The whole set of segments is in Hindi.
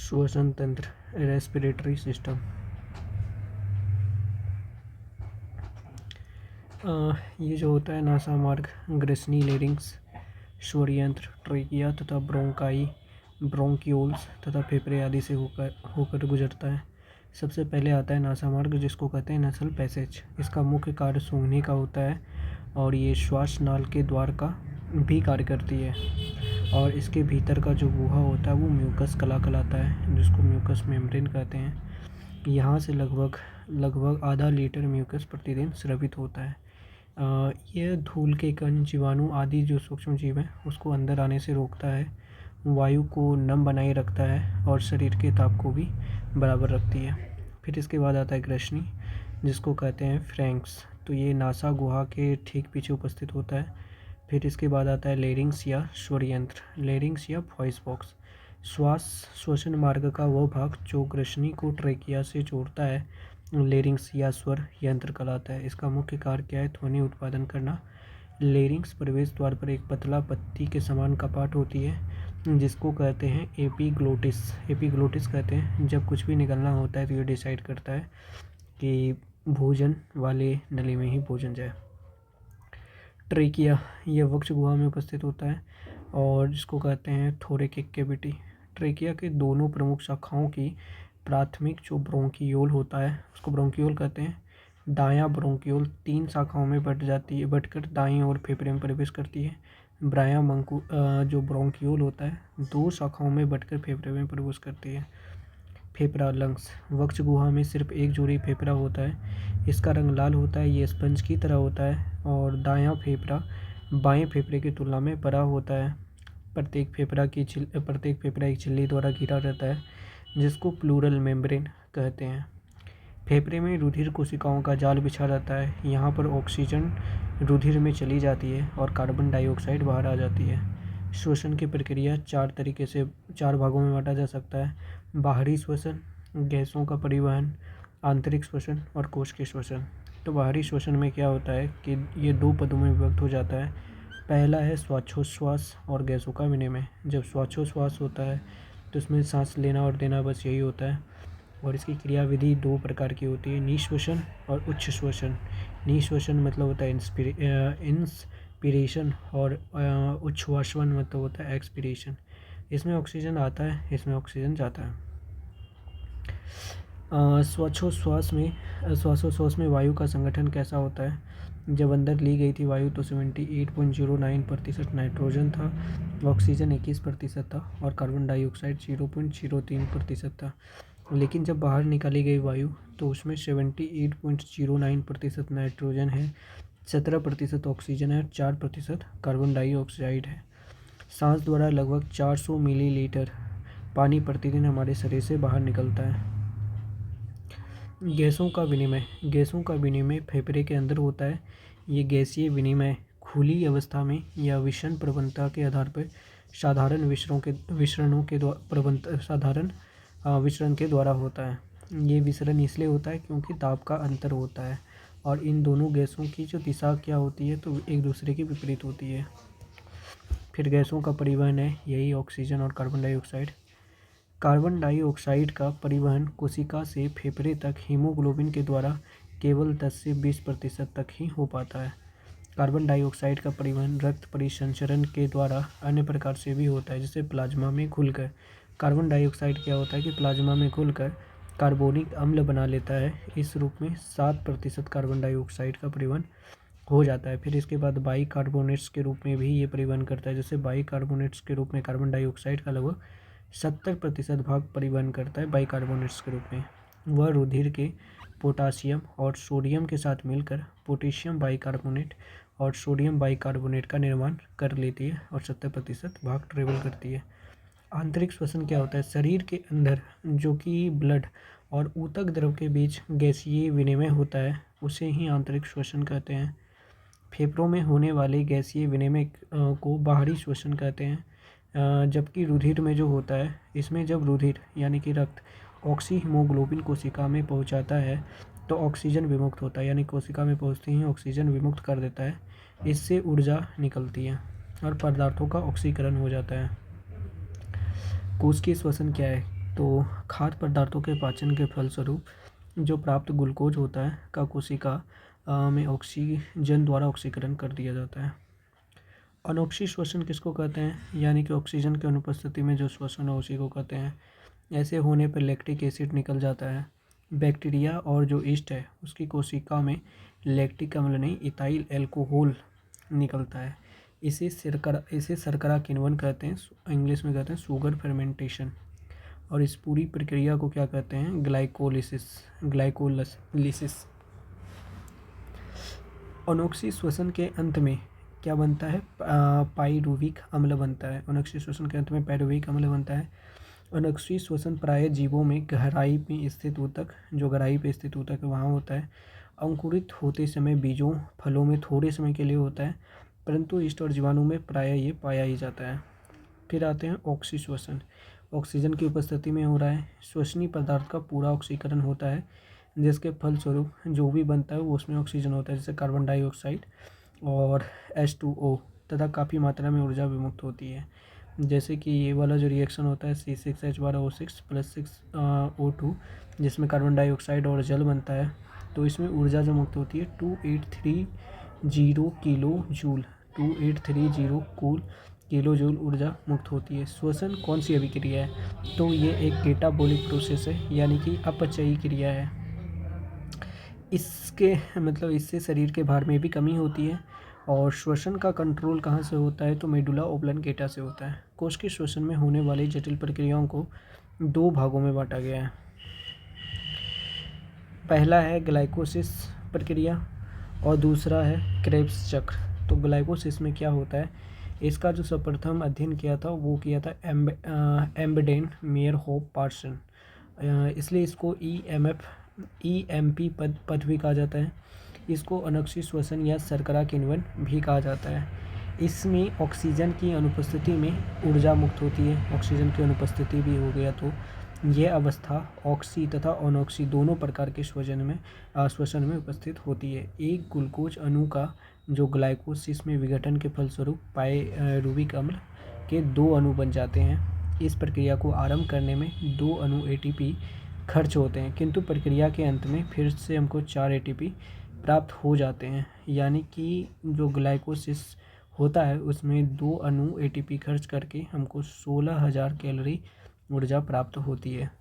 श्वसन तंत्र, रेस्पिरेटरी सिस्टम। ये जो होता है नासा मार्ग ग्रसनी, लेरिंग्स, श्वरयंत्र, ट्रेकिया तथा ब्रोंकाई, ब्रोंक्यूल्स तथा फेफड़े आदि से होकर गुजरता है। सबसे पहले आता है नासा मार्ग, जिसको कहते हैं नसल पैसेज। इसका मुख्य कार्य सूंघने का होता है और ये श्वास नाल के द्वार का भी कार्य करती है। और इसके भीतर का जो गुहा होता है वो म्यूकस कला कहलाता है, जिसको म्यूकस मेम्ब्रेन कहते हैं। यहाँ से लगभग आधा लीटर म्यूकस प्रतिदिन स्रावित होता है। यह धूल के कण, जीवाणु आदि जो सूक्ष्म जीव हैं उसको अंदर आने से रोकता है, वायु को नम बनाए रखता है और शरीर के ताप को भी बराबर रखती है। फिर इसके बाद आता है ग्रसनी, जिसको कहते हैं फ्रैंक्स। तो ये नासा गुहा के ठीक पीछे उपस्थित होता है। फिर इसके बाद आता है लेरिंग्स या स्वरयंत्र, लेरिंग्स या वॉइस बॉक्स। श्वसन मार्ग का वह भाग जो ग्रसनी को ट्रेकिया से जोड़ता है, लेरिंग्स या स्वर यंत्र कहलाता है। इसका मुख्य कार्य क्या है? ध्वनि उत्पादन करना। लेरिंग्स प्रवेश द्वार पर एक पतला पत्ती के समान कपाट होती है, जिसको कहते हैं एपिग्लोटिस। एपिग्लोटिस कहते हैं जब कुछ भी निकलना होता है तो ये डिसाइड करता है कि भोजन वाले नली में ही भोजन जाए। ट्रेकिया, यह वक्ष गुहा में उपस्थित होता है और जिसको कहते हैं थोरेकिक कैविटी। ट्रेकिया के दोनों प्रमुख शाखाओं की प्राथमिक जो ब्रोंकियोल होता है उसको ब्रोंकियोल कहते हैं। दायां ब्रोंकियोल 3 शाखाओं में बटकर दाईं ओर फेफड़े में प्रवेश करती है। जो ब्रोंकियोल होता है 2 शाखाओं में बटकर फेफड़े में प्रवेश करती है। फेफड़ा, लंग्स। वक्ष गुहा में सिर्फ एक जोड़ी फेफड़ा होता है। इसका रंग लाल होता है, ये स्पंज की तरह होता है और दायां फेफड़ा बाएं फेफड़े की तुलना में बड़ा होता है। प्रत्येक फेफड़ा एक झिल्ली द्वारा घिरा रहता है, जिसको प्लूरल मेम्ब्रेन कहते हैं। फेफड़े में रुधिर कोशिकाओं का जाल बिछा रहता है। यहाँ पर ऑक्सीजन रुधिर में चली जाती है और कार्बन डाइऑक्साइड बाहर आ जाती है। श्वसन की प्रक्रिया 4 भागों में बांटा जा सकता है: बाहरी श्वसन, गैसों का परिवहन, आंतरिक श्वसन और कोशिकीय श्वसन। तो बाहरी श्वसन में क्या होता है कि ये 2 पदों में विभक्त हो जाता है। पहला है श्वासोच्छ्वास और गैसों का विनिमय। जब श्वासोच्छ्वास होता है तो इसमें सांस लेना और देना बस यही होता है। और इसकी क्रियाविधि 2 प्रकार की होती है: निःश्वसन और उच्च श्वसन। निःश्वसन मतलब होता है इंस्पिरेशन और उच्छ्वासन मतलब होता है एक्सपीरेशन। इसमें ऑक्सीजन आता है, इसमें ऑक्सीजन जाता है। श्वासोच्छ्वास में वायु का संगठन कैसा होता है? जब अंदर ली गई थी वायु तो 78.09% नाइट्रोजन था, ऑक्सीजन 21% था और कार्बन डाइऑक्साइड 0.03% था। लेकिन जब बाहर निकाली गई वायु तो उसमें 78.09% नाइट्रोजन है, 17% ऑक्सीजन है और 4% कार्बन डाइऑक्साइड है। सांस द्वारा लगभग 400 मिलीलीटर पानी प्रतिदिन हमारे शरीर से बाहर निकलता है। गैसों का विनिमय फेफड़े के अंदर होता है। ये गैसीय विनिमय खुली अवस्था में या विषम प्रवणता के आधार पर साधारण विसरण के द्वारा होता है। ये विसरण इसलिए होता है क्योंकि ताप का अंतर होता है और इन दोनों गैसों की जो दिशा क्या होती है तो एक दूसरे के विपरीत होती है। फिर गैसों का परिवहन है, यही ऑक्सीजन और कार्बन डाइऑक्साइड। कार्बन डाइऑक्साइड का परिवहन कोशिका से फेफड़े तक हीमोग्लोबिन के द्वारा केवल 10 से 20% तक ही हो पाता है। कार्बन डाइऑक्साइड का परिवहन रक्त परिसंचरण के द्वारा अन्य प्रकार से भी होता है, जैसे प्लाज्मा में घुलकर। कार्बन डाइऑक्साइड क्या होता है कि प्लाज्मा में घुलकर कार्बोनिक अम्ल बना लेता है। इस रूप में 7% कार्बन डाइऑक्साइड का परिवहन हो जाता है। फिर इसके बाद बाइकार्बोनेट्स के रूप में भी ये परिवहन करता है, जैसे बाइकार्बोनेट्स के रूप में कार्बन डाइऑक्साइड का लगभग 70% भाग परिवहन करता है बाइकार्बोनेट्स के रूप में। वह रुधिर के पोटासियम और सोडियम के साथ मिलकर पोटेशियम बाइकार्बोनेट और सोडियम बाइकार्बोनेट का निर्माण कर लेती है और 70% भाग ट्रेवल करती है। आंतरिक श्वसन क्या होता है? शरीर के अंदर जो कि ब्लड और ऊतक द्रव के बीच गैसीय विनिमय होता है उसे ही आंतरिक श्वसन कहते हैं। फेफड़ों में होने वाले गैसीय विनिमय को बाहरी श्वसन कहते हैं। जबकि रुधिर में जो होता है, इसमें जब रुधिर यानी कि रक्त ऑक्सी हीमोग्लोबिन कोशिका में पहुंचाता है तो ऑक्सीजन विमुक्त होता है, यानी कोशिका में पहुंचते ही ऑक्सीजन विमुक्त कर देता है। इससे ऊर्जा निकलती है और पदार्थों का ऑक्सीकरण हो जाता है। कोशिकीय श्वसन क्या है? तो खाद्य पदार्थों के पाचन के फलस्वरूप जो प्राप्त ग्लूकोज होता है का कोशिका में ऑक्सीजन द्वारा ऑक्सीकरण कर दिया जाता है। अनोक्सी श्वसन किसको कहते हैं, यानी कि ऑक्सीजन की अनुपस्थिति में जो श्वसन है उसी को कहते हैं। ऐसे होने पर लैक्टिक एसिड निकल जाता है। बैक्टीरिया और जो ईस्ट है उसकी कोशिका में लैक्टिक अम्ल नहीं इथाइल अल्कोहल निकलता है। इसे शर्करा किण्वन कहते हैं, इंग्लिश में कहते हैं शुगर फर्मेंटेशन। और इस पूरी प्रक्रिया को क्या कहते हैं, ग्लाइकोलिसिस। अनोक्सी श्वसन के अंत में क्या बनता है, पाइरुविक अम्ल बनता है। अनोक्सी श्वसन के अंत में पाइरुविक अम्ल बनता है। अनोक्सी श्वसन प्रायः जीवों में गहराई में स्थित ऊतक, जो गहराई पे स्थित ऊतक है वहाँ होता है। अंकुरित होते समय बीजों फलों में थोड़े समय के लिए होता है, परंतु ईस्ट और जीवाणु में प्रायः ये पाया ही जाता है। फिर आते हैं ऑक्सी श्वसन। ऑक्सीजन की उपस्थिति में हो रहा है। श्वसनीय पदार्थ का पूरा ऑक्सीकरण होता है, जिसके फलस्वरूप जो भी बनता है वो उसमें ऑक्सीजन होता है, जैसे कार्बन डाइऑक्साइड और H2O, तथा काफ़ी मात्रा में ऊर्जा विमुक्त होती है। जैसे कि ये वाला जो रिएक्शन होता है C6H12O6 + 6O2, जिसमें कार्बन डाइऑक्साइड और जल बनता है, तो इसमें ऊर्जा जो मुक्त होती है 2830 किलो जूल ऊर्जा मुक्त होती है। श्वसन कौन सी अभिक्रिया है, तो ये एक कैटाबोलिक प्रोसेस है, यानी कि अपचयी क्रिया है। इससे शरीर के भार में भी कमी होती है। और श्वसन का कंट्रोल कहाँ से होता है, तो मेडुला ओब्लांगेटा से होता है। कोश के श्वसन में होने वाली जटिल प्रक्रियाओं को 2 भागों में बांटा गया है। पहला है ग्लाइकोसिस प्रक्रिया और दूसरा है क्रेब्स चक्र। तो ग्लाइकोसिस में क्या होता है, इसका जो सर्वप्रथम अध्ययन किया था वो किया था एम्बडेन मेयरहोफ पार्सन, इसलिए इसको EMP पद भी कहा जाता है। इसको अनोक्सी श्वसन या शर्करा किण्वन भी कहा जाता है। इसमें ऑक्सीजन की अनुपस्थिति में ऊर्जा मुक्त होती है। ऑक्सीजन की अनुपस्थिति भी हो गया तो यह अवस्था ऑक्सी तथा अनोक्सी दोनों प्रकार के श्वसन में उपस्थित होती है। एक ग्लूकोज अणु का जो ग्लाइकोसिस में विघटन के फलस्वरूप पाइरुविक अम्ल के 2 अणु बन जाते हैं। इस प्रक्रिया को आरंभ करने में 2 अणु ATP खर्च होते हैं, किंतु प्रक्रिया के अंत में फिर से हमको 4 ATP प्राप्त हो जाते हैं, यानी कि जो ग्लाइकोसिस होता है उसमें 2 अणु ATP खर्च करके हमको 16,000 कैलोरी ऊर्जा प्राप्त होती है।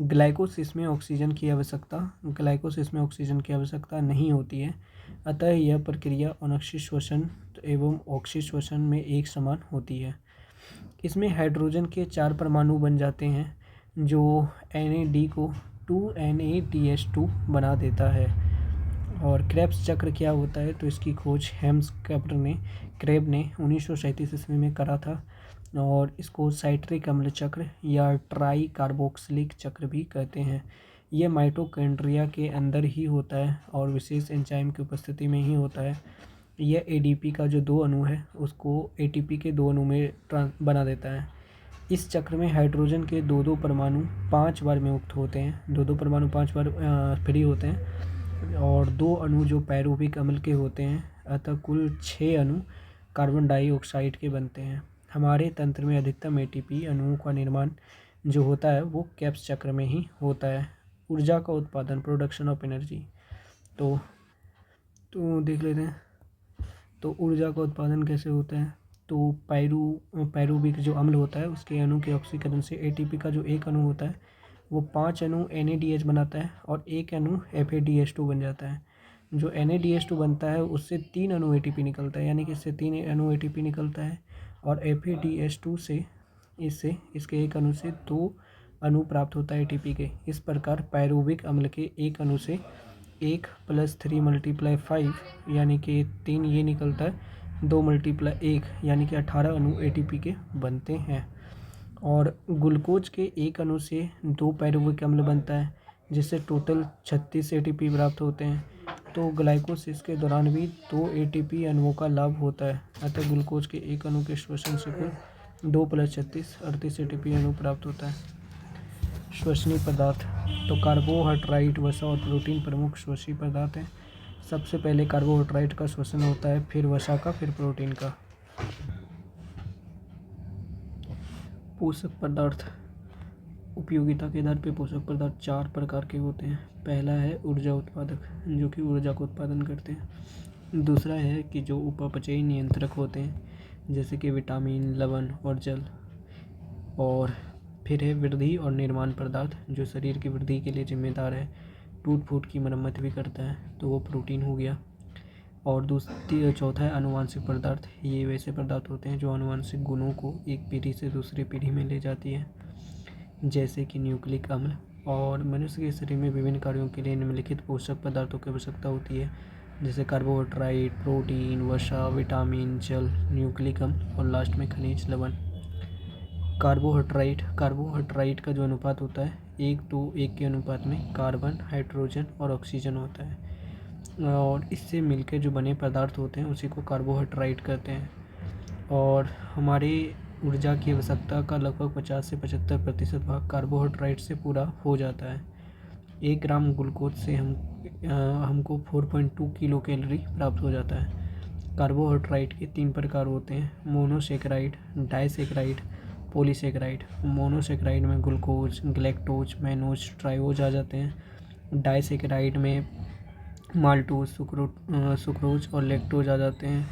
ग्लाइकोसिस में ऑक्सीजन की आवश्यकता नहीं होती है, अतः यह प्रक्रिया अनोक्सी श्वसन एवं ऑक्सी श्वसन में एक समान होती है। इसमें हाइड्रोजन के 4 परमाणु बन जाते हैं, जो NAD को 2NADH2 बना देता है। और क्रेब्स चक्र क्या होता है, तो इसकी खोज हेम्स क्रेब ने 1937 ईस्वी में करा था, और इसको साइट्रिक अम्ल चक्र या ट्राई कार्बोक्सिलिक चक्र भी कहते हैं। यह माइटोकॉन्ड्रिया के अंदर ही होता है और विशेष एंजाइम की उपस्थिति में ही होता है। यह ADP का जो 2 अणु है उसको ATP के 2 अणु में बना देता है। इस चक्र में हाइड्रोजन के 2 परमाणु 5 बार में मुक्त होते हैं, 2 परमाणु 5 बार फ्री होते हैं, और 2 अणु जो पाइरुविक अम्ल के होते हैं, अतः कुल 6 अणु कार्बन डाइऑक्साइड के बनते हैं। हमारे तंत्र में अधिकतम ATP अणुओं का निर्माण जो होता है वो क्रेब्स चक्र में ही होता है। ऊर्जा का उत्पादन, प्रोडक्शन ऑफ एनर्जी, तो देख लेते हैं। तो ऊर्जा का उत्पादन कैसे होता है, तो पाइरुविक जो अम्ल होता है उसके अणु के ऑक्सीकरण से ATP का जो एक अणु होता है वो 5 अणु NADH बनाता है और 1 अणु FADH2 बन जाता है। जो NADH2 बनता है उससे 3 अणु ATP निकलता है, यानी कि इससे 3 अणु ATP निकलता है, और FADH2 से इसके एक अणु से 2 अणु प्राप्त होता है ATP के। इस प्रकार पाइरुविक अम्ल के एक अणु से 1 + 3 × 5 यानी कि 3 ये निकलता है, 2 × 1 यानी कि 18 अणु ATP के बनते हैं। और ग्लूकोज के एक अणु से 2 पाइरुविक अम्ल बनता है, जिससे टोटल 36 ATP प्राप्त होते हैं। तो ग्लाइकोसिस के दौरान भी 2 ATP अणुओं का लाभ होता है, अतः ग्लूकोज के एक अणु के श्वसन से कुल 2 + 36 38 ATP अणु प्राप्त होता है। श्वसनीय पदार्थ, तो कार्बोहाइड्रेट, वसा और प्रोटीन प्रमुख श्वसनीय पदार्थ हैं। सबसे पहले कार्बोहाइड्रेट का श्वसन होता है, फिर वसा का, फिर प्रोटीन का। पोषक पदार्थ, उपयोगिता के आधार पे पोषक पदार्थ 4 प्रकार के होते हैं। पहला है ऊर्जा उत्पादक, जो कि ऊर्जा का उत्पादन करते हैं। दूसरा है कि जो उपापचयी नियंत्रक होते हैं, जैसे कि विटामिन, लवण और जल। और फिर है वृद्धि और निर्माण पदार्थ, जो शरीर की वृद्धि के लिए जिम्मेदार है, टूट फूट की मरम्मत भी करता है, तो वो प्रोटीन हो गया। और चौथा है आनुवांशिक पदार्थ। ये वैसे पदार्थ होते हैं जो आनुवांशिक गुणों को एक पीढ़ी से दूसरी पीढ़ी में ले जाती है, जैसे कि न्यूक्लिक अम्ल। और मनुष्य के शरीर में विभिन्न कार्यों के लिए निम्नलिखित पोषक पदार्थों की आवश्यकता होती है, जैसे कार्बोहाइड्रेट, प्रोटीन, वसा, विटामिन, जल, न्यूक्लिक अम्ल और लास्ट में खनिज लवण। कार्बोहाइड्रेट का जो अनुपात होता है 1:1 के अनुपात में कार्बन, हाइड्रोजन और ऑक्सीजन होता है, और इससे मिलकर जो बने पदार्थ होते हैं उसी को कार्बोहाइड्रेट कहते हैं। और हमारी ऊर्जा की आवश्यकता का लगभग 50 से 75% भाग कार्बोहाइड्रेट से पूरा हो जाता है। 1 ग्राम ग्लूकोज से हमको 4.2 किलो कैलोरी प्राप्त हो जाता है। कार्बोहाइड्रेट के 3 प्रकार होते हैं, मोनोसेकेराइड, डाइसेकेराइड, पॉलीसेकेराइड। मोनोसेकेराइड में ग्लूकोज, गैलेक्टोज, मैनोज, ट्राइओज आ जाते हैं। डाइसेकेराइड में माल्टोज, सुक्रोज और लैक्टोज आ जाते हैं।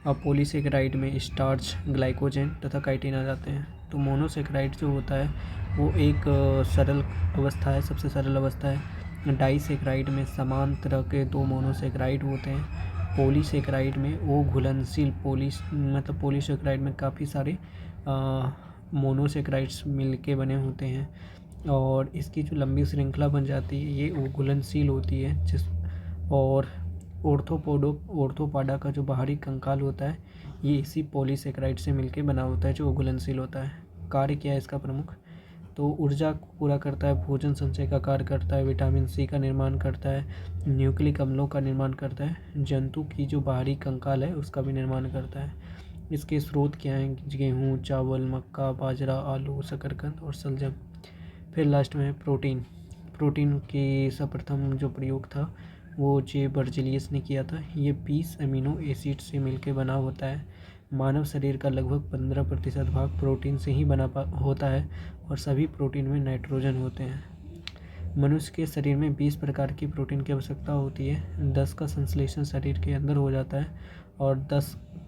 और पॉलीसेकेराइड में स्टार्च, ग्लाइकोजन तथा काइटिन आ जाते हैं। तो मोनोसेकेराइड जो होता है वो एक सरल अवस्था है, सबसे सरल अवस्था है। डाइसेकेराइड में समान तरह के 2 मोनोसेकेराइड होते हैं। पॉलीसेकेराइड में वो घुलनशील पॉलीसेकेराइड में काफ़ी सारे मोनोसेकेराइड्स मिलके बने होते हैं, और इसकी जो लंबी श्रृंखला बन जाती है ये वो घुलनशील होती है। और ऑर्थोपोडा का जो बाहरी कंकाल होता है ये इसी पॉलीसेकेराइड से मिलके बना होता है, जो घुलनशील होता है। कार्य क्या है इसका प्रमुख? तो ऊर्जा को पूरा करता है, भोजन संचय का कार्य करता है, विटामिन सी का निर्माण करता है, न्यूक्लिक अम्लों का निर्माण करता है, जंतु की जो बाहरी कंकाल है उसका भी निर्माण करता है। इसके स्रोत क्या हैं? गेहूँ, चावल, मक्का, बाजरा, आलू, शकरकंद और शलजम। फिर लास्ट में है प्रोटीन की सर्वप्रथम जो प्रयोग था वो जे बर्जेलियस ने किया था। ये 20 अमीनो एसिड से मिलकर बना होता है। मानव शरीर का लगभग 15% भाग प्रोटीन से ही बना होता है, और सभी प्रोटीन में नाइट्रोजन होते हैं। मनुष्य के शरीर में 20 प्रकार की प्रोटीन की आवश्यकता होती है। 10 का संश्लेषण शरीर के अंदर हो जाता है,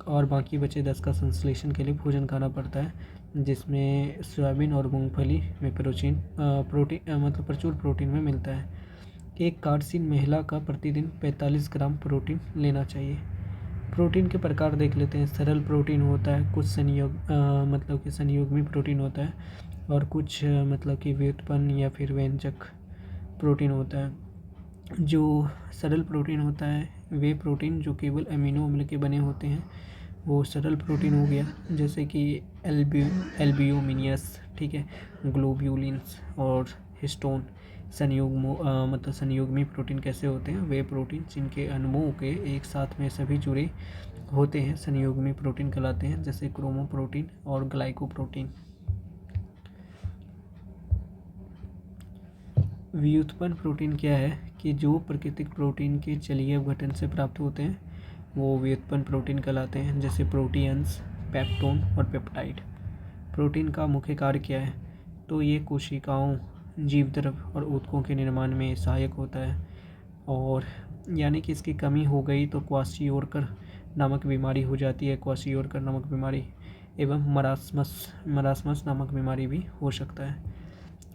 और बाकी बचे 10 का संश्लेषण के लिए भोजन खाना पड़ता है, जिसमें सोयाबीन और मूंगफली में प्रचुर प्रोटीन में मिलता है। एक कार्यशील महिला का प्रतिदिन 45 ग्राम प्रोटीन लेना चाहिए। प्रोटीन के प्रकार देख लेते हैं। सरल प्रोटीन होता है, कुछ संयोगी प्रोटीन होता है, और कुछ व्युत्पन्न या फिर व्यंजक प्रोटीन होता है। जो सरल प्रोटीन होता है वे प्रोटीन जो केवल अमीनो अम्ल के बने होते हैं वो सरल प्रोटीन हो गया, जैसे कि एल्ब्यूमिनस, ठीक है, ग्लोब्यूलिन्स और हिस्टोन। संयुग्मी प्रोटीन कैसे होते हैं? वे प्रोटीन जिनके अणुओं के एक साथ में सभी जुड़े होते हैं संयुग्मी प्रोटीन कहलाते हैं, जैसे क्रोमोप्रोटीन और ग्लाइकोप्रोटीन। व्युत्पन्न प्रोटीन क्या है? कि जो प्राकृतिक प्रोटीन के जलीय अपघटन से प्राप्त होते हैं वो व्युत्पन्न प्रोटीन कहलाते हैं, जैसे प्रोटीन्स, पेप्टोन और पेप्टाइड। प्रोटीन का मुख्य कार्य क्या है? तो ये कोशिकाओं, जीवद्रव्य और ऊतकों के निर्माण में सहायक होता है, और यानी कि इसकी कमी हो गई तो क्वाशियोरकर नामक बीमारी हो जाती है, क्वाशियोरकर नामक बीमारी, एवं मरासमस नामक बीमारी भी हो सकता है।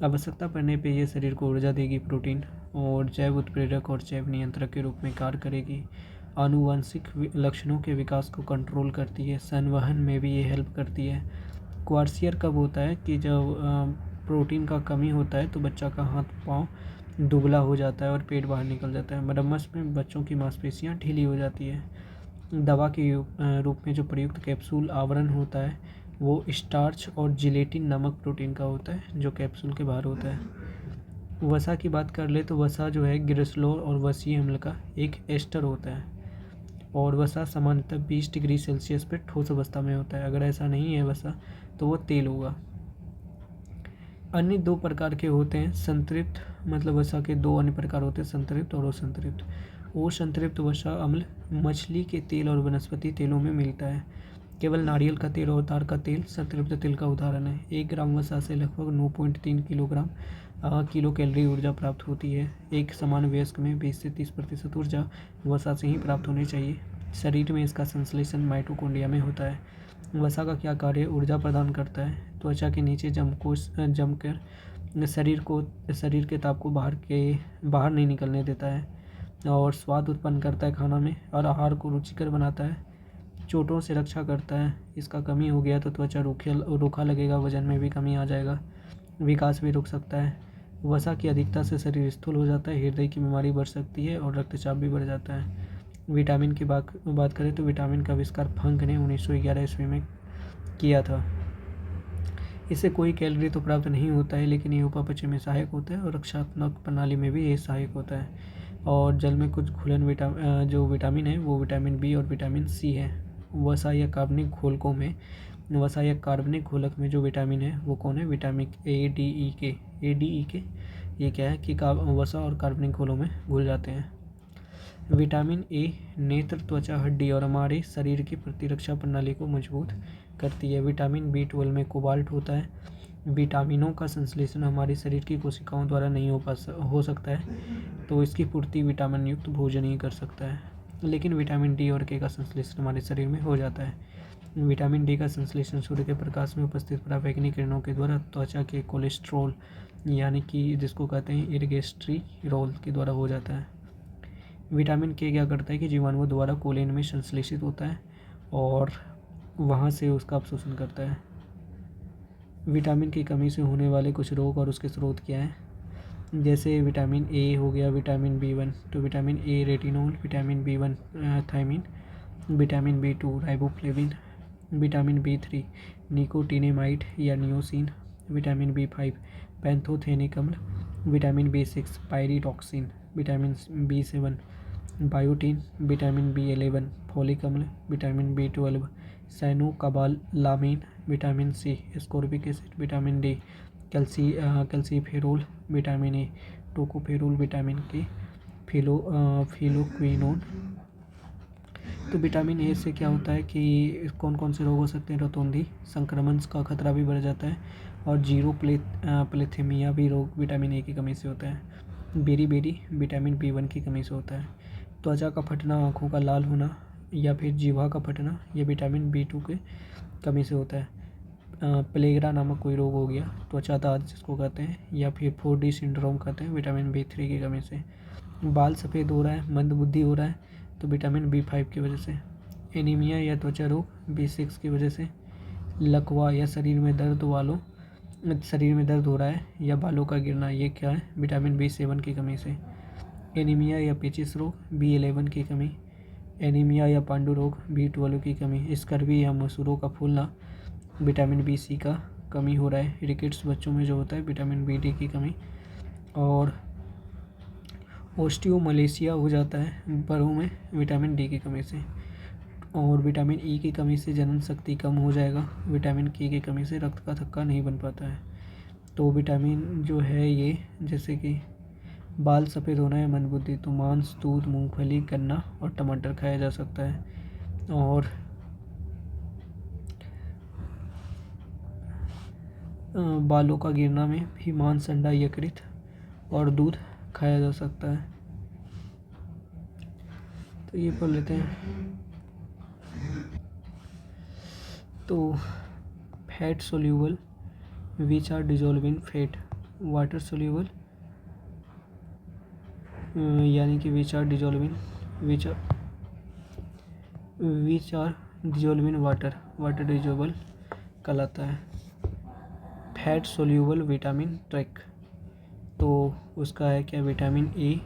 आवश्यकता पड़ने पे ये शरीर को ऊर्जा देगी प्रोटीन, और जैव उत्प्रेरक और जैव नियंत्रक के रूप में कार्य करेगी। आनुवंशिक लक्षणों के विकास को कंट्रोल करती है, संवहन में भी ये हेल्प करती है। क्वार्सियर कब होता है? कि जब प्रोटीन का कमी होता है तो बच्चा का हाथ पाँव दुबला हो जाता है और पेट बाहर निकल जाता है। मरम्मत में बच्चों की मांसपेशियाँ ढीली हो जाती है। दवा के रूप में जो प्रयुक्त कैप्सूल आवरण होता है वो स्टार्च और जिलेटिन नामक प्रोटीन का होता है, जो कैप्सूल के बाहर होता है। वसा की बात कर ले तो वसा जो है ग्लिसरॉल और वसीय अम्ल का एक एस्टर होता है, और वसा सामान्यतः 20 डिग्री सेल्सियस पर ठोस अवस्था में होता है। अगर ऐसा नहीं है वसा तो वो तेल होगा। अन्य 2 प्रकार के होते हैं संतृप्त, वसा के 2 अन्य प्रकार होते हैं, संतृप्त और असंतृप्त। वो संतृप्त वसा अम्ल मछली के तेल और वनस्पति तेलों में मिलता है। केवल नारियल का तेल और ताड़ का तेल संतृप्त तेल का उदाहरण है। 1 ग्राम वसा से लगभग 9.3 किलोग्राम किलो कैलोरी ऊर्जा प्राप्त होती है। एक समान वयस्क में 20 से 30% ऊर्जा वसा से ही प्राप्त होनी चाहिए। शरीर में इसका संश्लेषण माइटोकॉन्ड्रिया में होता है। वसा का क्या कार्य? ऊर्जा प्रदान करता है, त्वचा के नीचे जमकर शरीर के ताप को बाहर नहीं निकलने देता है, और स्वाद उत्पन्न करता है खाना में, और आहार को रुचिकर बनाता है, चोटों से रक्षा करता है। इसका कमी हो गया तो त्वचा रूखा लगेगा, वजन में भी कमी आ जाएगा, विकास भी रुक सकता है। वसा की अधिकता से शरीर स्थूल हो जाता है, हृदय की बीमारी बढ़ सकती है और रक्तचाप भी बढ़ जाता है। विटामिन की बात करें तो विटामिन का आविष्कार फंक ने 1911 ईस्वी में किया था। इससे कोई कैलोरी तो प्राप्त नहीं होता है, लेकिन ये उपापचय में सहायक होता है और रक्षात्मक प्रणाली में भी ये सहायक होता है। और जल में कुछ घुलन जो विटामिन है वो विटामिन बी और विटामिन सी है। वसा या कार्बनिक घोलक में जो विटामिन है वो कौन है? विटामिन ए डी ई के। ये क्या है कि वसा और कार्बनिक घोलों में घुल जाते हैं। विटामिन ए नेत्र, त्वचा, हड्डी और हमारे शरीर की प्रतिरक्षा प्रणाली को मजबूत करती है। विटामिन B12 में कोबाल्ट होता है। विटामिनों का संश्लेषण हमारे शरीर की कोशिकाओं द्वारा नहीं हो सकता है, तो इसकी पूर्ति विटामिन युक्त भोजन ही कर सकता है। लेकिन विटामिन डी और के का संश्लेषण हमारे शरीर में हो जाता है। विटामिन डी का संश्लेषण सूर्य के प्रकाश में उपस्थित पराबैंगनी किरणों के द्वारा त्वचा के कोलेस्ट्रॉल यानी कि जिसको कहते हैं इर्गेस्ट्रिरोल के द्वारा हो जाता है। विटामिन के क्या करता है कि जीवाणुओं द्वारा कोलिन में संश्लेषित होता है और वहाँ से उसका अवशोषण करता है। विटामिन की कमी से होने वाले कुछ रोग और उसके स्रोत क्या हैं? जैसे विटामिन ए हो गया, विटामिन B1, तो vitamin A retinol, vitamin B1 thiamine, vitamin B2 riboflavin, vitamin B3 nicotinamide या नियोसिन, विटामिन B5 पैंथोथेनिक अम्ल, vitamin B6 pyridoxine, vitamin B7 biotin, vitamin B11 folic अम्ल, vitamin B12 cyanocobalamin, vitamin C ascorbic acid, vitamin D calciferol, vitamin A tocopherol, vitamin K phylloquinone. तो विटामिन ए से क्या होता है कि कौन कौन से रोग हो सकते हैं? रतौंधी संक्रमण का खतरा भी बढ़ जाता है, और जीरो प्लेथेमिया भी रोग विटामिन ए की कमी से होता है। बेरी विटामिन B1 की कमी से होता है। त्वचा का फटना, आँखों का लाल होना या फिर जीवा का फटना, यह विटामिन B2 के कमी से होता है। प्लेगरा नामक कोई रोग हो गया, त्वचा दाद जिसको कहते हैं, या फिर 4D सिंड्रोम कहते हैं, विटामिन B3 की कमी से। बाल सफ़ेद हो रहा है, मंदबुद्धि हो रहा है, तो विटामिन B5 की वजह से। एनीमिया या त्वचा रोग B6 की वजह से। लकवा या शरीर में दर्द हो रहा है या बालों का गिरना, ये क्या है? विटामिन B7 की कमी से। एनीमिया या पेचिस रोग B11 की कमी। एनीमिया या पांडु रोग B12 की कमी। स्कर्वी या मसूरों का फूलना, विटामिन B का कमी हो रहा है। रिकेट्स बच्चों में जो होता है, विटामिन B की कमी। और ओस्टियोमलेशिया हो जाता है बड़ों में, विटामिन D की कमी से। और विटामिन E की कमी से जनन शक्ति कम हो जाएगा। विटामिन K की कमी से रक्त का थक्का नहीं बन पाता है। तो विटामिन जो है ये, जैसे कि बाल सफ़ेद होना है, मंदबुद्धि, तो मांस, दूध, मूंगफली, गन्ना और टमाटर खाया जा सकता है। और बालों का गिरना में भी मांस, अंडा, यकृत और दूध खाया जा सकता है। तो ये पढ़ लेते हैं। तो fat soluble which are dissolve in fat, water soluble यानी कि which are dissolve in water dissolvable कहलाता है। फैट सोल्यूबल विटामिन ट्रैक, तो उसका है क्या? Vitamin A